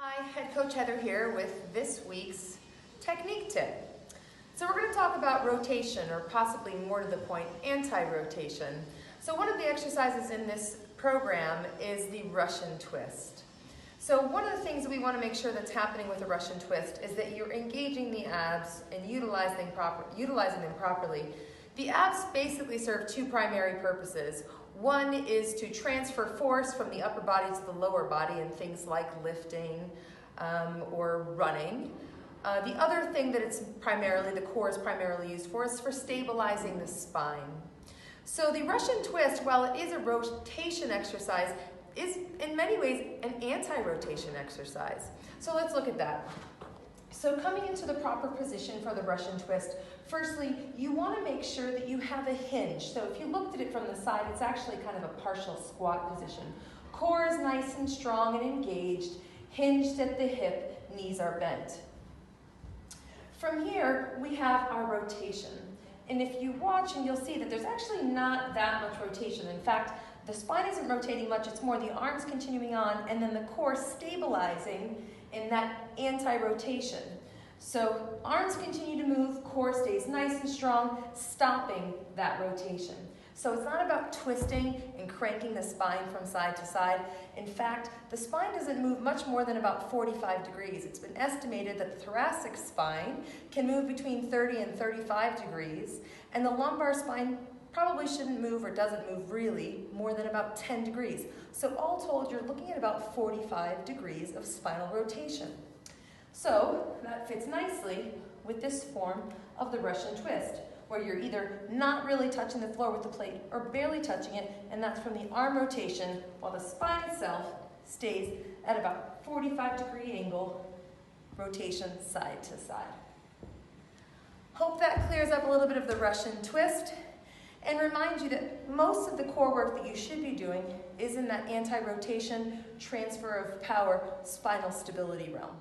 Hi, Head Coach Heather here with this week's technique tip. So we're going to talk about rotation, or possibly more to the point, anti-rotation. So one of the exercises in this program is the Russian twist. So one of the things that we want to make sure that's happening with a Russian twist is that you're engaging the abs and utilizing them properly. The abs basically serve two primary purposes. One is to transfer force from the upper body to the lower body in things like lifting or running. The other thing that the core is primarily used for is for stabilizing the spine. So the Russian twist, while it is a rotation exercise, is in many ways an anti-rotation exercise. So let's look at that. So coming into the proper position for the Russian twist, firstly, you want to make sure that you have a hinge. So if you looked at it from the side, it's actually kind of a partial squat position. Core is nice and strong and engaged, hinged at the hip, knees are bent. From here, we have our rotation. And if you watch, and you'll see that there's actually not that much rotation. In fact, the spine isn't rotating much, it's more the arms continuing on, and then the core stabilizing in that anti-rotation. So arms continue to move, core stays nice and strong, stopping that rotation. So it's not about twisting and cranking the spine from side to side. In fact, the spine doesn't move much more than about 45 degrees. It's been estimated that the thoracic spine can move between 30 and 35 degrees, and the lumbar spine probably shouldn't move, or doesn't move really, more than about 10 degrees. So all told, you're looking at about 45 degrees of spinal rotation. So that fits nicely with this form of the Russian twist, where you're either not really touching the floor with the plate or barely touching it, and that's from the arm rotation, while the spine itself stays at about 45-degree angle rotation side to side. Hope that clears up a little bit of the Russian twist, and remind you that most of the core work that you should be doing is in that anti-rotation, transfer of power, spinal stability realm.